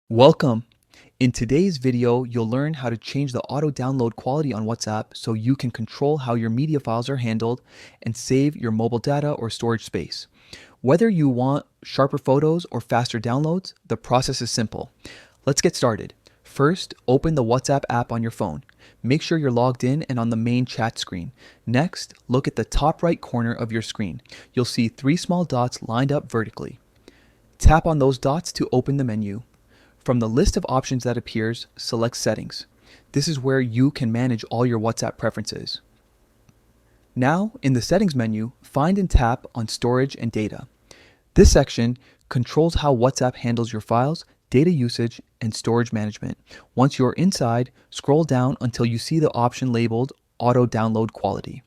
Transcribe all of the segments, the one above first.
Welcome! In today's video, you'll learn how to change the auto download quality on WhatsApp so you can control how your media files are handled and save your mobile data or storage space. Whether you want sharper photos or faster downloads, the process is simple. Let's get started. First, open the WhatsApp app on your phone. Make sure you're logged in and on the main chat screen. Next, look at the top right corner of your screen. You'll see three small dots lined up vertically. Tap on those dots to open the menu. From the list of options that appears, select Settings. This is where you can manage all your WhatsApp preferences. Now, in the Settings menu, find and tap on Storage and Data. This section controls how WhatsApp handles your files, data usage, and storage management. Once you're inside, scroll down until you see the option labeled Auto Download Quality.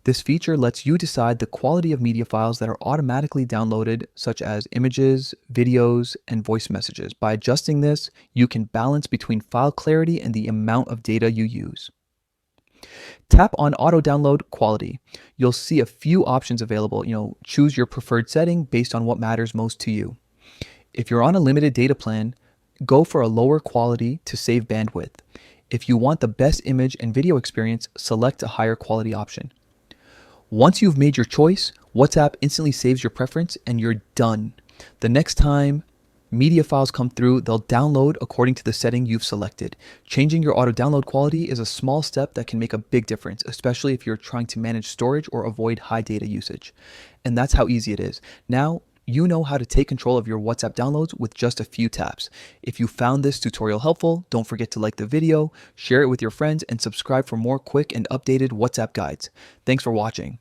This feature lets you decide the quality of media files that are automatically downloaded, such as images, videos, and voice messages. By adjusting this, you can balance between file clarity and the amount of data you use. Tap on Auto Download Quality. You'll see a few options available. Choose your preferred setting based on what matters most to you. If you're on a limited data plan, go for a lower quality to save bandwidth. If you want the best image and video experience, select a higher quality option. Once you've made your choice, WhatsApp instantly saves your preference and you're done. The next time media files come through, they'll download according to the setting you've selected. Changing your auto download quality is a small step that can make a big difference, especially if you're trying to manage storage or avoid high data usage. And that's how easy it is. Now, you know how to take control of your WhatsApp downloads with just a few taps. If you found this tutorial helpful, don't forget to like the video, share it with your friends, and subscribe for more quick and updated WhatsApp guides. Thanks for watching.